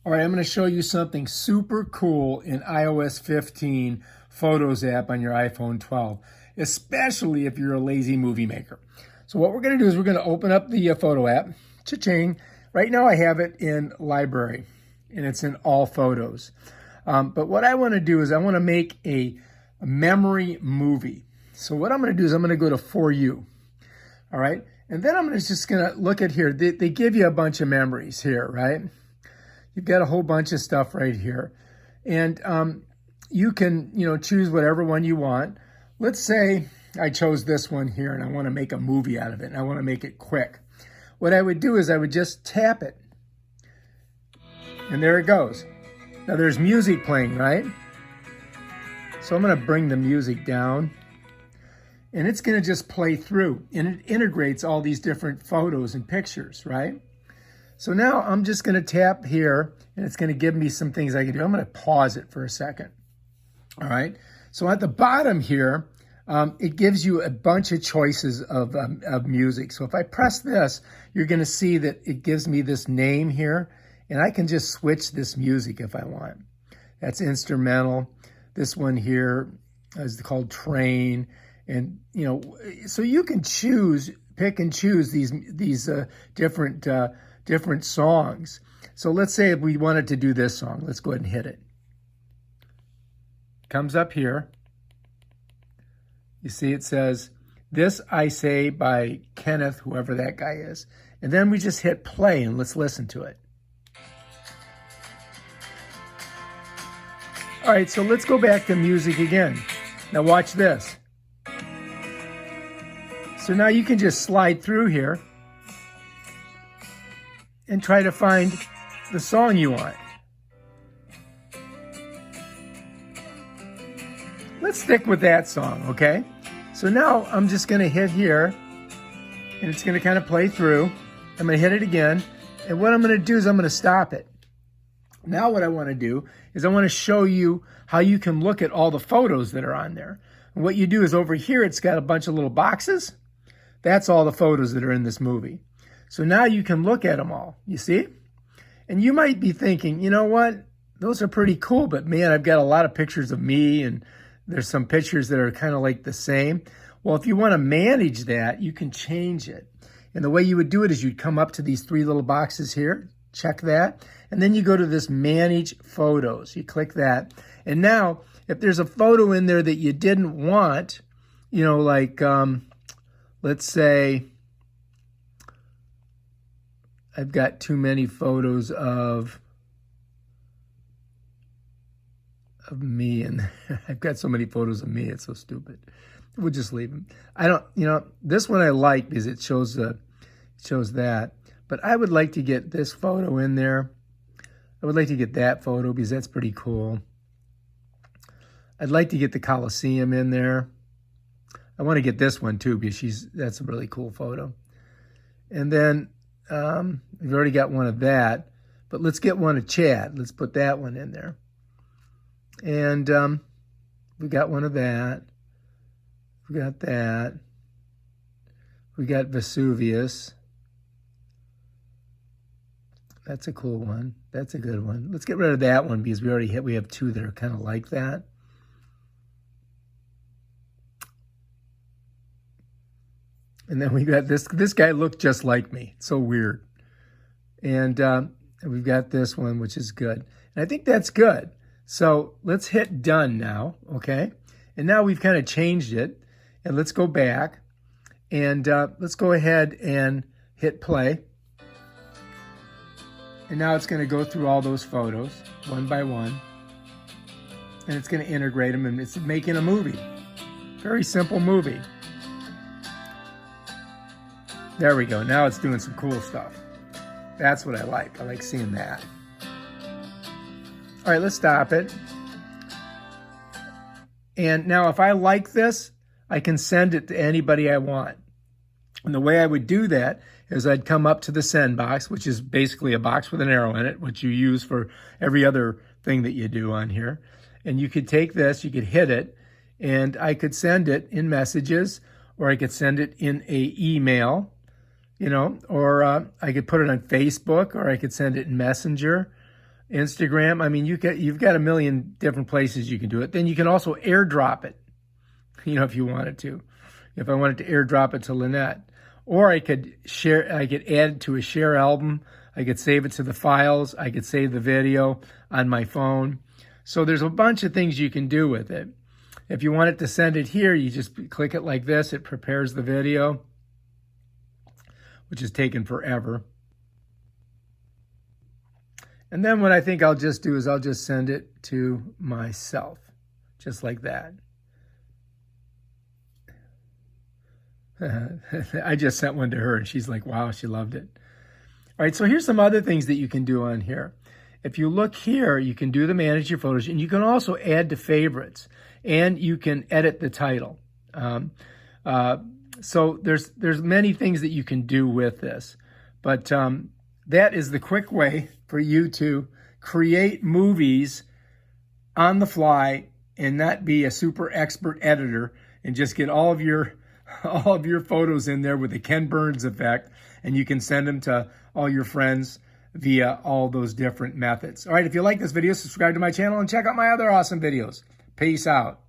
All right, I'm going to show you something super cool in iOS 15 Photos app on your iPhone 12, especially if you're a lazy movie maker. So what we're going to do is we're going to open up the photo app. Cha-ching. Right now I have it in Library, and it's in All Photos. But what I want to do is I want to make a memory movie. So what I'm going to do is I'm going to go to For You. All right, and then I'm just going to look at here. They give you a bunch of memories here, right? You've got a whole bunch of stuff right here. And you can, choose whatever one you want. Let's say I chose this one here and I want to make a movie out of it and I want to make it quick. What I would do is I would just tap it. And there it goes. Now there's music playing, right? So I'm going to bring the music down. And it's going to just play through. And it integrates all these different photos and pictures, right? So now I'm just going to tap here, and it's going to give me some things I can do. I'm going to pause it for a second. All right. So at the bottom here, it gives you a bunch of choices of music. So if I press this, you're going to see that it gives me this name here, and I can just switch this music if I want. That's instrumental. This one here is called Train, and so you can pick and choose these different songs. So let's say if we wanted to do this song, let's go ahead and hit it. Comes up here. You see it says, "This I Say" by Kenneth, whoever that guy is. And then we just hit play and let's listen to it. All right, so let's go back to music again. Now watch this. So now you can just slide through here and try to find the song you want. Let's stick with that song, okay? So now I'm just going to hit here, and it's going to kind of play through. I'm going to hit it again, and what I'm going to do is I'm going to stop it. Now what I want to do is I want to show you how you can look at all the photos that are on there. And what you do is over here, it's got a bunch of little boxes. That's all the photos that are in this movie. So now you can look at them all, you see? And you might be thinking, you know what? Those are pretty cool, but man, I've got a lot of pictures of me and there's some pictures that are kind of like the same. Well, if you want to manage that, you can change it. And the way you would do it is you'd come up to these three little boxes here, check that, and then you go to this Manage Photos. You click that. And now, if there's a photo in there that you didn't want, like, let's say, I've got too many photos of me, and I've got so many photos of me, it's so stupid. We'll just leave them. I don't, this one I like because it shows that, but I would like to get this photo in there. I would like to get that photo because that's pretty cool. I'd like to get the Coliseum in there. I want to get this one too because that's a really cool photo. And then we've already got one of that, but let's get one of Chad. Let's put that one in there. And we got one of that. We got that. We got Vesuvius. That's a cool one. That's a good one. Let's get rid of that one because we have two that are kind of like that. And then we got this guy looked just like me. It's so weird. And we've got this one, which is good. And I think that's good. So let's hit done now, okay? And now we've kind of changed it. And let's go back. And let's go ahead and hit play. And now it's going to go through all those photos, one by one. And it's going to integrate them, and it's making a movie. Very simple movie. There we go. Now it's doing some cool stuff. That's what I like. I like seeing that. All right, let's stop it. And now if I like this, I can send it to anybody I want. And the way I would do that is I'd come up to the send box, which is basically a box with an arrow in it, which you use for every other thing that you do on here. And you could take this, you could hit it, and I could send it in messages, or I could send it in a email, or I could put it on Facebook, or I could send it in Messenger. Instagram. I mean, you've got a million different places you can do it. Then you can also airdrop it, if you wanted to. If I wanted to airdrop it to Lynette. Or I could add it to a share album. I could save it to the files. I could save the video on my phone. So there's a bunch of things you can do with it. If you wanted to send it here, you just click it like this. It prepares the video, which is taking forever. And then what I think I'll just do is I'll just send it to myself, just like that. I just sent one to her and she's like, wow, she loved it. All right, so here's some other things that you can do on here. If you look here, you can do the manage your photos, and you can also add to favorites, and you can edit the title. So there's many things that you can do with this, but that is the quick way for you to create movies on the fly and not be a super expert editor and just get all of your photos in there with the Ken Burns effect, and you can send them to all your friends via all those different methods. All right, if you like this video, subscribe to my channel and check out my other awesome videos. Peace out.